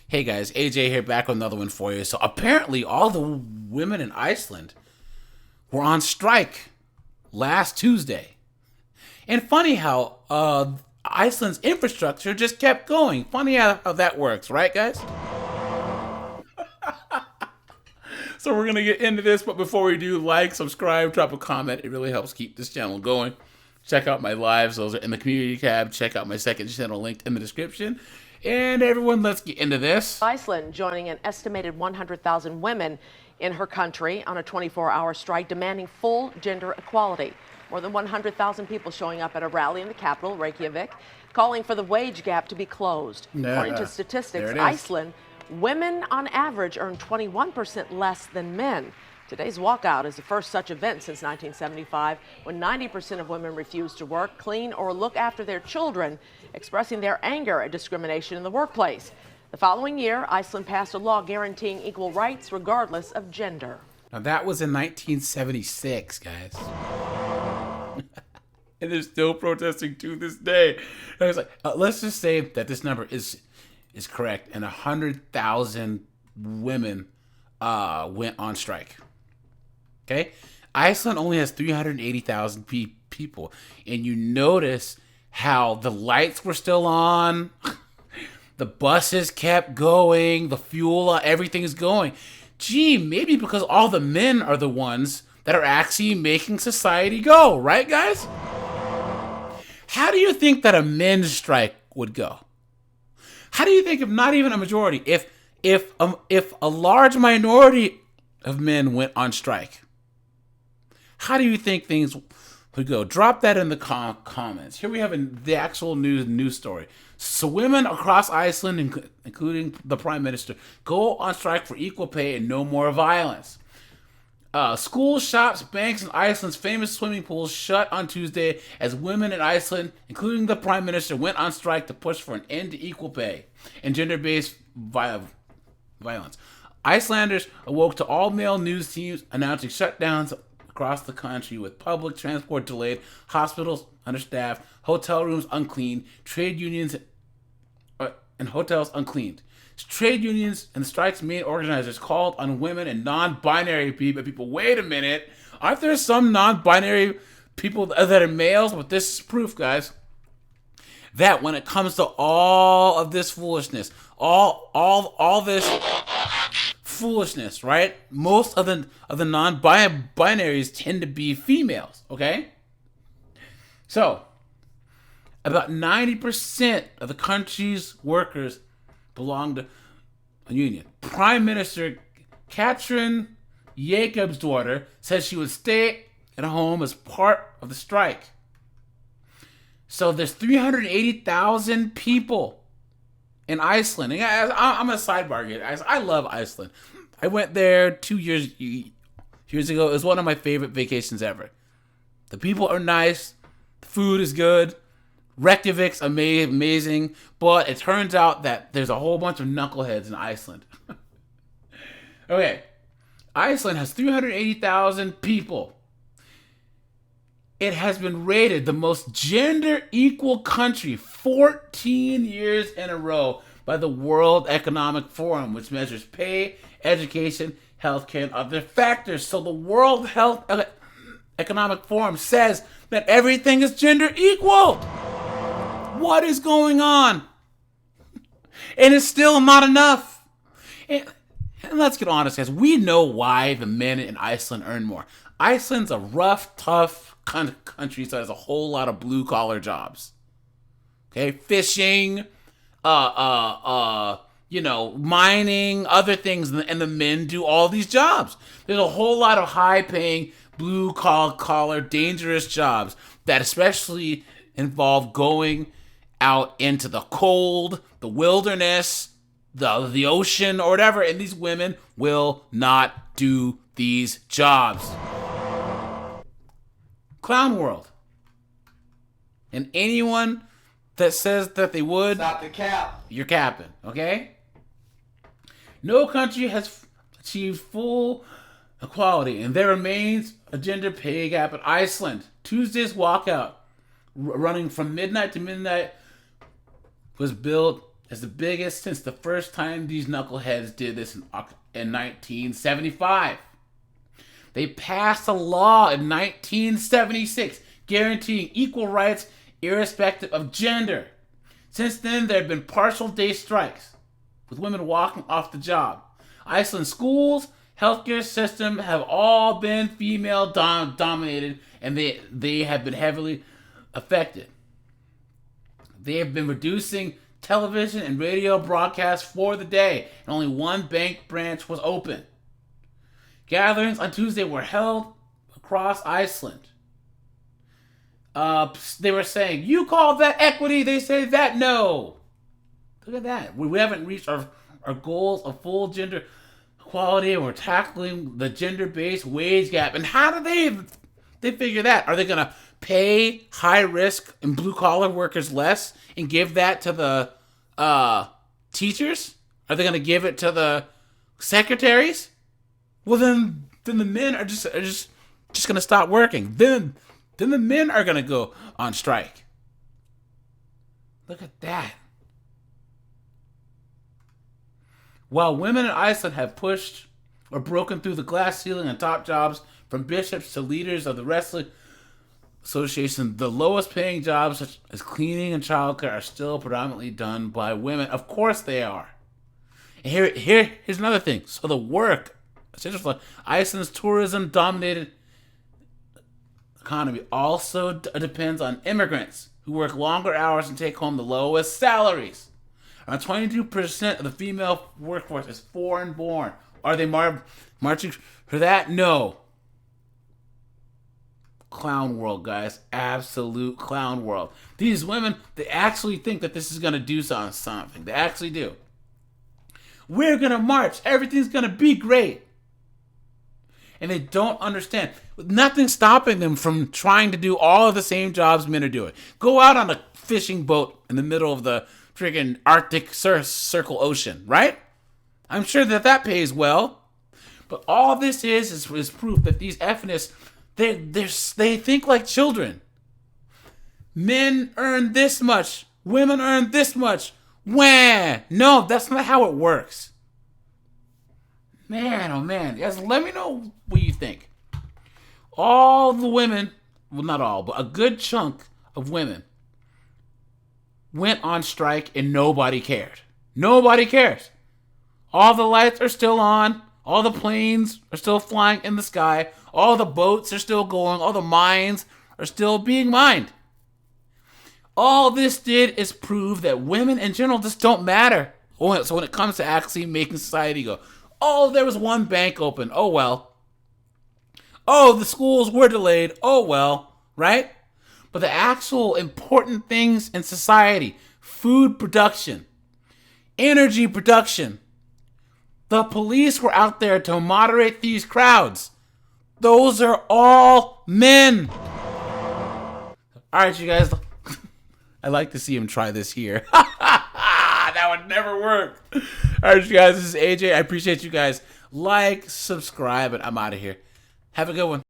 Hey guys, AJ here back with another one for you. So apparently all the women in Iceland were on strike last Tuesday. And funny how Iceland's infrastructure just kept going. Funny how that works, right guys? So we're going to get into this, but before we do, like, subscribe, drop a comment. It really helps keep this channel going. Check out my lives. Those are in the community tab. Check out my second channel linked in the description. And everyone, let's get into this. Iceland joining an estimated 100,000 women in her country on a 24-hour strike demanding full gender equality. More than 100,000 people showing up at a rally in the capital, Reykjavik, calling for the wage gap to be closed. According to statistics, Iceland, women on average earn 21% less than men. Today's walkout is the first such event since 1975, when 90% of women refused to work, clean, or look after their children, expressing their anger at discrimination in the workplace. The following year, Iceland passed a law guaranteeing equal rights regardless of gender. Now that was in 1976, guys. And they're still protesting to this day. I was like, let's just say that this number is correct, and 100,000 women went on strike. Okay, Iceland only has 380,000 people, and you notice how the lights were still on, the buses kept going, the fuel, everything is going. Gee, maybe because all the men are the ones that are actually making society go, right, guys? How do you think that a men's strike would go? How do you think, if not even a majority, if a large minority of men went on strike? How do you think things would go? Drop that in the comments. Here we have the actual news story. So women across Iceland, including the Prime Minister, go on strike for equal pay and no more violence. Schools, shops, banks, and Iceland's famous swimming pools shut on Tuesday as women in Iceland, including the Prime Minister, went on strike to push for an end to equal pay and gender-based violence. Icelanders awoke to all-male news teams announcing shutdowns across the country, with public transport delayed, hospitals understaffed, hotel rooms unclean, trade unions and hotels uncleaned. Trade unions and the strike's main organizers called on women and non-binary people. Wait a minute, aren't there some non-binary people that are males? But this is proof, guys, that when it comes to all of this foolishness, all this foolishness, right? Most of the non-binaries tend to be females, okay? So, about 90% of the country's workers belong to a union. Prime Minister Katrin Jakobsdóttir says she would stay at home as part of the strike. So there's 380,000 people in Iceland. And I'm a sidebar here, guys. I love Iceland. I went there 2 years ago. It was one of my favorite vacations ever. The people are nice. The food is good. Reykjavik's amazing. But it turns out that there's a whole bunch of knuckleheads in Iceland. Okay. Iceland has 380,000 people. It has been rated the most gender equal country 14 years in a row by the World Economic Forum, which measures pay, education, healthcare, and other factors. So the World Economic Forum says that everything is gender equal. What is going on? And it's still not enough. And let's get honest, guys. We know why the men in Iceland earn more. Iceland's a rough, tough country, so there's a whole lot of blue-collar jobs. Okay, fishing, mining, other things, and the men do all these jobs. There's a whole lot of high-paying, blue-collar, dangerous jobs that especially involve going out into the cold, the wilderness, the ocean, or whatever, and these women will not do these jobs. Clown world. And anyone that says that they would, stop the cap. You're capping, okay? No country has achieved full equality, and there remains a gender pay gap in Iceland. Tuesday's walkout, running from midnight to midnight, was billed is the biggest since the first time these knuckleheads did this in 1975. They passed a law in 1976 guaranteeing equal rights irrespective of gender. Since then, there have been partial day strikes, with women walking off the job. Iceland schools, healthcare system have all been female dominated, and they have been heavily affected. They have been reducing television and radio broadcasts for the day, and only one bank branch was open. Gatherings on Tuesday were held across Iceland. They were saying, you call that equity? They say that no. Look at that. We haven't reached our goals of full gender equality, and we're tackling the gender-based wage gap. And how do they figure that? Are they going to pay high-risk and blue-collar workers less and give that to the teachers? Are they going to give it to the secretaries? Well, then the men are just going to stop working. Then the men are going to go on strike. Look at that. While women in Iceland have pushed or broken through the glass ceiling on top jobs, from bishops to leaders of the wrestling association, the lowest paying jobs such as cleaning and childcare are still predominantly done by women. Of course they are. And here's another thing. So the work, Iceland's tourism-dominated economy also depends on immigrants who work longer hours and take home the lowest salaries. Around 22% of the female workforce is foreign-born. Are they marching for that? No. Clown world, guys. Absolute clown world. These women, they actually think that this is going to do something. They actually do. We're going to march. Everything's going to be great. And they don't understand. Nothing's stopping them from trying to do all of the same jobs men are doing. Go out on a fishing boat in the middle of the friggin' Arctic Circle Ocean, right? I'm sure that pays well. But all this is proof that these ethnists, they think like children. Men earn this much. Women earn this much. Wah! No, that's not how it works. Man, oh man. Guys, let me know what you think. All the women, well, not all, but a good chunk of women went on strike and nobody cared. Nobody cares. All the lights are still on. All the planes are still flying in the sky. All the boats are still going. All the mines are still being mined. All this did is prove that women in general just don't matter. So when it comes to actually making society go, oh, there was one bank open. Oh, well. Oh, the schools were delayed. Oh, well. Right? But the actual important things in society, food production, energy production, the police were out there to moderate these crowds. Those are all men. All right, you guys. I'd like to see him try this here. That would never work. All right, you guys. This is AJ. I appreciate you guys. Like, subscribe, and I'm out of here. Have a good one.